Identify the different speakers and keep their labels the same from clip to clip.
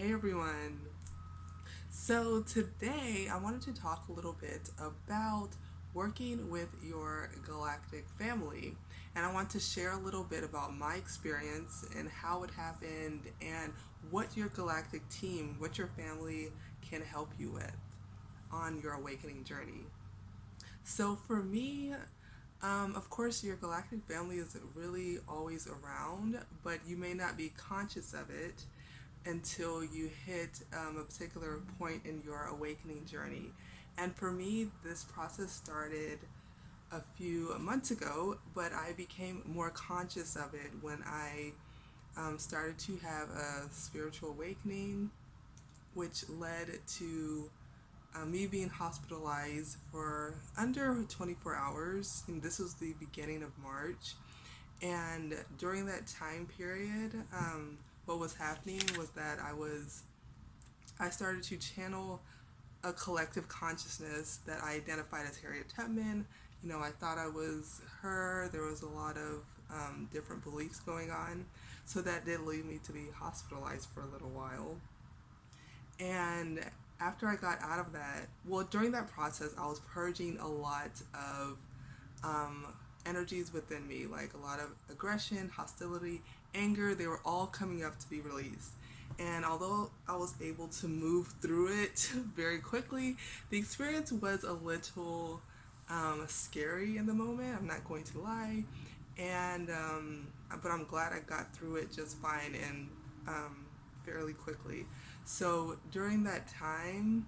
Speaker 1: Hey everyone. So today I wanted to talk a little bit about working with your galactic family. And I want to share a little bit about my experience and how it happened and what your galactic team, what your family can help you with on your awakening journey. So for me, of course, your galactic family is really always around, but you may not be conscious of it until you hit a particular point in your awakening journey. And for me, this process started a few months ago, but I became more conscious of it when I started to have a spiritual awakening, which led to me being hospitalized for under 24 hours. And this was the beginning of March. And during that time period, what was happening was that I started to channel a collective consciousness that I identified as Harriet Tubman. I thought I was her. There was a lot of different beliefs going on. So that did lead me to be hospitalized for a little while. And after I got out of that, well, during that process, I was purging a lot of um, energies within me, like a lot of aggression, hostility, anger. They were all coming up to be released. And although I was able to move through it very quickly, the experience was a little scary in the moment. I'm not going to lie. And but I'm glad I got through it just fine and fairly quickly. So during that time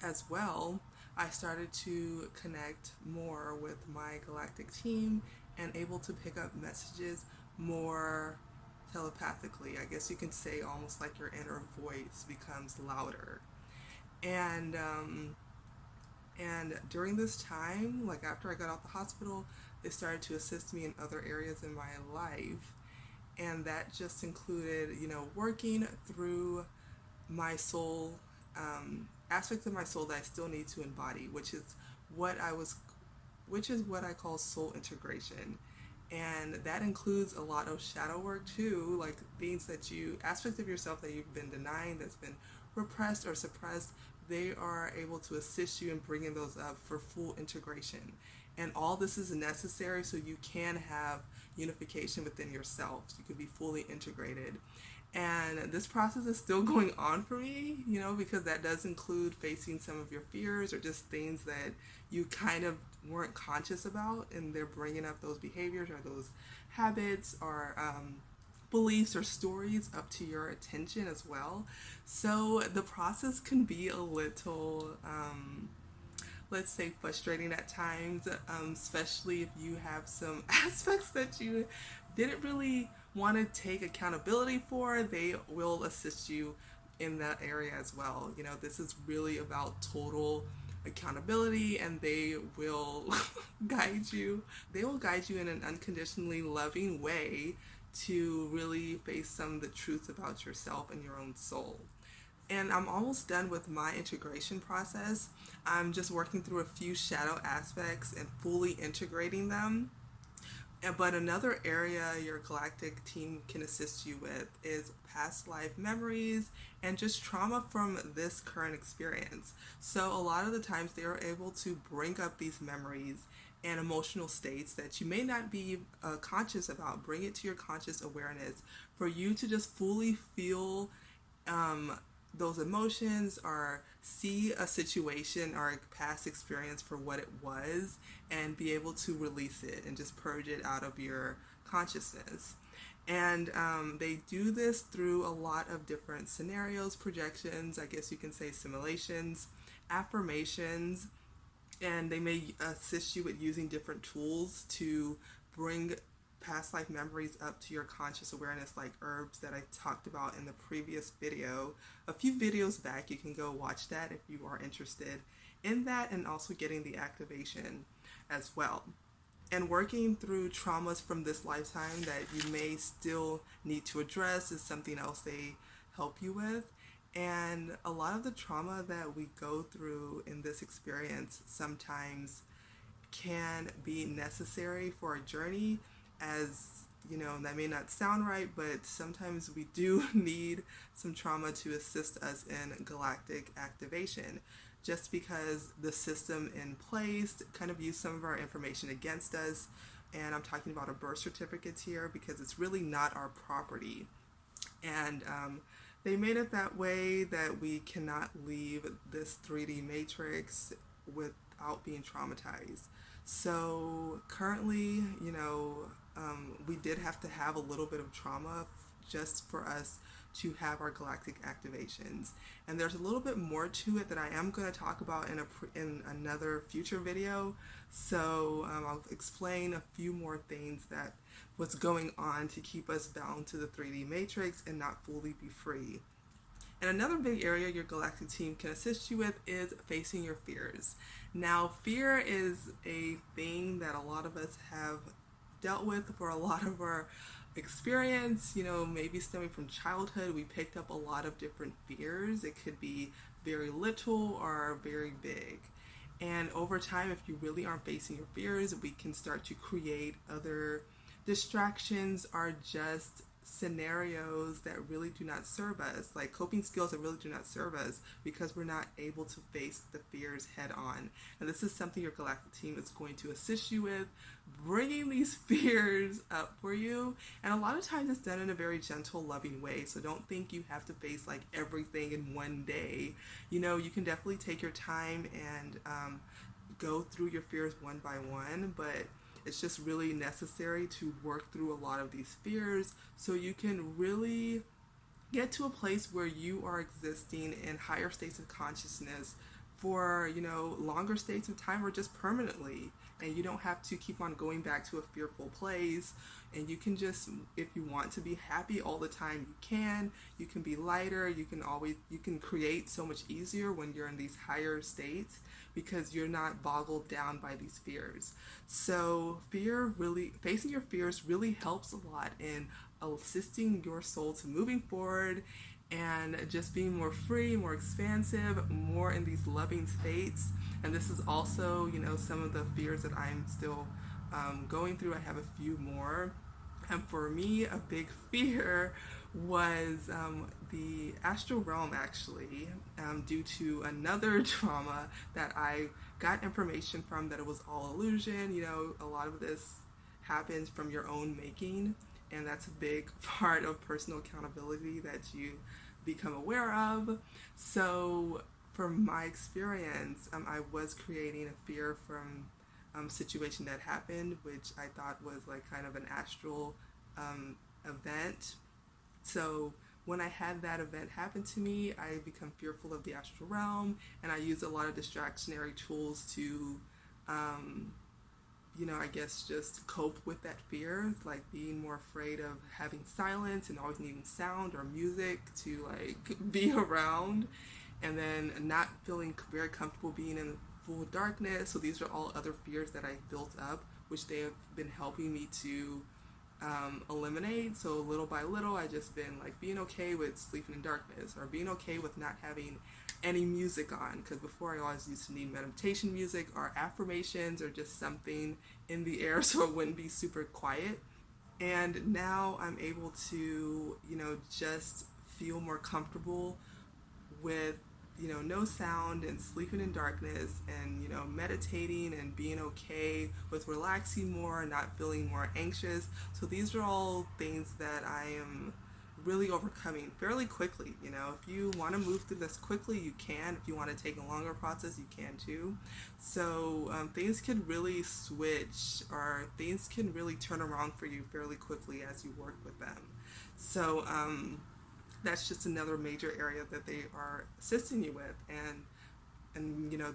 Speaker 1: as well, I started to connect more with my galactic team and able to pick up messages more telepathically. I guess you can say almost like your inner voice becomes louder. And during this time, like after I got out the hospital, they started to assist me in other areas in my life. And that just included, working through my soul, aspects of my soul that I still need to embody, what I was, which is what I call soul integration. And that includes a lot of shadow work too, like aspects of yourself that you've been denying, that's been repressed or suppressed. They are able to assist you in bringing those up for full integration. And all this is necessary so you can have unification within yourself. So you can be fully integrated. And this process is still going on for me, because that does include facing some of your fears or just things that you kind of weren't conscious about, and they're bringing up those behaviors or those habits or beliefs or stories up to your attention as well. So the process can be a little, let's say, frustrating at times, especially if you have some aspects that you didn't really want to take accountability for. They will assist you in that area as well. This is really about total accountability, and they will guide you. They will guide you in an unconditionally loving way to really face some of the truths about yourself and your own soul. And I'm almost done with my integration process. I'm just working through a few shadow aspects and fully integrating them. But another area your galactic team can assist you with is past life memories and just trauma from this current experience. So a lot of the times they are able to bring up these memories and emotional states that you may not be conscious about. Bring it to your conscious awareness for you to just fully feel those emotions, or see a situation or a past experience for what it was and be able to release it and just purge it out of your consciousness. And they do this through a lot of different scenarios, projections, I guess you can say simulations, affirmations, and they may assist you with using different tools to bring past life memories up to your conscious awareness, like herbs that I talked about in the previous video. A few videos back, you can go watch that if you are interested in that, and also getting the activation as well. And working through traumas from this lifetime that you may still need to address is something else they help you with. And a lot of the trauma that we go through in this experience sometimes can be necessary for a journey, as that may not sound right, but sometimes we do need some trauma to assist us in galactic activation. Just because the system in place kind of used some of our information against us, and I'm talking about our birth certificates here because it's really not our property. And they made it that way that we cannot leave this 3D matrix without being traumatized. So currently, we did have to have a little bit of trauma just for us to have our galactic activations. And there's a little bit more to it that I am going to talk about in another future video. So I'll explain a few more things that what's going on to keep us bound to the 3D matrix and not fully be free. And another big area your galactic team can assist you with is facing your fears. Now, fear is a thing that a lot of us have dealt with for a lot of our experience, maybe stemming from childhood. We picked up a lot of different fears. It could be very little or very big. And over time, if you really aren't facing your fears, we can start to create other distractions or just scenarios that really do not serve us, like coping skills that really do not serve us because we're not able to face the fears head on. And this is something your galactic team is going to assist you with, bringing these fears up for you. And a lot of times it's done in a very gentle, loving way. So don't think you have to face like everything in one day. You can definitely take your time and go through your fears one by one, but it's just really necessary to work through a lot of these fears so you can really get to a place where you are existing in higher states of consciousness for, longer states of time or just permanently. And you don't have to keep on going back to a fearful place. And you can just, if you want to be happy all the time, you can. You can be lighter. You can create so much easier when you're in these higher states because you're not boggled down by these fears. So facing your fears really helps a lot in assisting your soul to moving forward and just being more free, more expansive, more in these loving states. And this is also, some of the fears that I'm still going through. I have a few more. And for me, a big fear was the astral realm, actually, due to another trauma that I got information from that it was all illusion. A lot of this happens from your own making, and that's a big part of personal accountability that you become aware of. So from my experience, I was creating a fear from situation that happened, which I thought was like kind of an astral event. So when I had that event happen to me, I become fearful of the astral realm, and I use a lot of distractionary tools to I guess just cope with that fear, like being more afraid of having silence and always needing sound or music to like be around, and then not feeling very comfortable being in full darkness. So these are all other fears that I built up, which they have been helping me to eliminate. So little by little, I just been like being okay with sleeping in darkness or being okay with not having any music on, because before I always used to need meditation music or affirmations or just something in the air so it wouldn't be super quiet. And now I'm able to, just feel more comfortable with, no sound and sleeping in darkness and, meditating and being okay with relaxing more, not feeling more anxious. So these are all things that I am really overcoming fairly quickly. If you want to move through this quickly, you can. If you want to take a longer process, you can too. So things can really switch, or things can really turn around for you fairly quickly as you work with them. So that's just another major area that they are assisting you with. And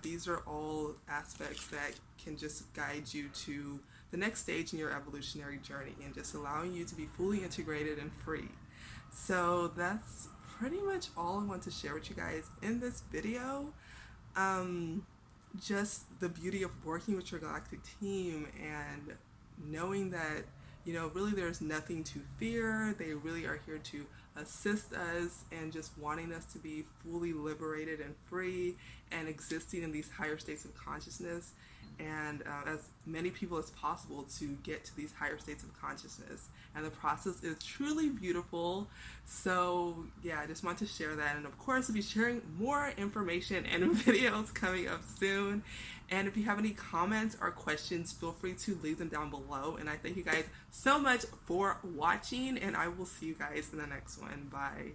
Speaker 1: these are all aspects that can just guide you to the next stage in your evolutionary journey and just allowing you to be fully integrated and free. So that's pretty much all I want to share with you guys in this video. Just the beauty of working with your galactic team and knowing that, really there's nothing to fear. They really are here to assist us and just wanting us to be fully liberated and free and existing in these higher states of consciousness. and as many people as possible to get to these higher states of consciousness. And the process is truly beautiful. So yeah, I just want to share that. And of course, I'll be sharing more information and videos coming up soon. And if you have any comments or questions, feel free to leave them down below. And I thank you guys so much for watching, and I will see you guys in the next one. Bye.